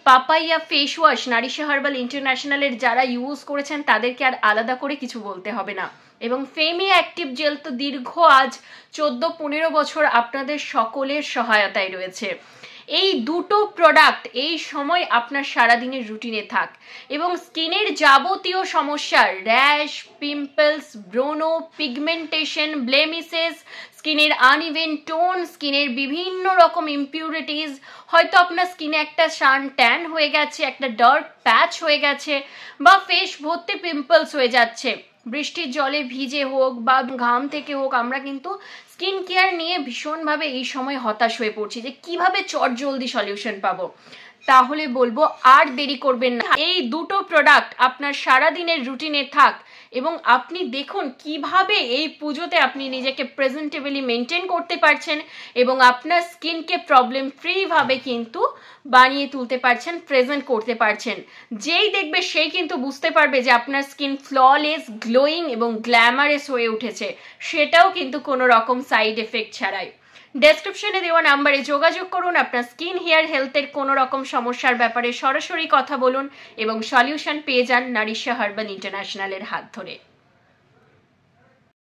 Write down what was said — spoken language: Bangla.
পাপাইয়া ফেস ওয়াশ নারিশা হার্বাল ইন্টারন্যাশনালের যারা ইউজ করেছেন তাদেরকে আর আলাদা করে কিছু বলতে হবে না। এবং ফেমি অ্যাক্টিভ জেল তো দীর্ঘ আজ 14-15 বছর আপনাদের সকলের সহায়তায় রয়েছে। এই দুটো প্রোডাক্ট এই সময় আপনার সারাদিনের রুটিনে থাক এবং স্কিনের যাবতীয় সমস্যার র্যাশ, পিম্পলস, ব্রোনো, পিগমেন্টেশন, ব্লেমিসেস, স্কিনের আনইভেন টোন, স্কিনের বিভিন্ন রকম ইমপিউরিটিস, হয়তো আপনার স্কিনে একটা সান ট্যান হয়ে গেছে, একটা ডার্ক প্যাচ হয়ে গেছে, বা ফেস ভর্তি পিম্পলস হয়ে যাচ্ছে, বৃষ্টির জলে ভিজে হোক বা ঘাম থেকে হোক, আমরা কিন্তু স্কিন কেয়ার নিয়ে ভীষণভাবে এই সময় হতাশ হয়ে পড়ছি যে কিভাবে চটজলদি সলিউশন পাবো। তাহলে বলবো আর দেরি করবেন না, এই দুটো প্রোডাক্ট আপনার সারাদিনের রুটিনে থাক এবং আপনি দেখুন কিভাবে এই পুজোতে আপনি নিজেকে প্রেজেন্টেবলি মেনটেন করতে পারছেন এবং আপনার স্কিনকে প্রবলেম ফ্রি ভাবে কিন্তু বানিয়ে তুলতে পারছেন, প্রেজেন্ট করতে পারছেন। যেই দেখবে সেই কিন্তু বুঝতে পারবে যে আপনার স্কিন ফ্ললেস, গ্লোয়িং এবং গ্ল্যামারাস হয়ে উঠেছে, সেটাও কিন্তু কোনো রকম সাইড এফেক্ট ছাড়াই। ডেসক্রিপশনে দেওয়া নাম্বারে যোগাযোগ করুন, আপনার স্কিন হেয়ার হেলথের কোনো রকম সমস্যার ব্যাপারে সরাসরি কথা বলুন এবং সলিউশন পেয়ে যান নারিশা হার্বাল ইন্টারন্যাশনালের হাত ধরে।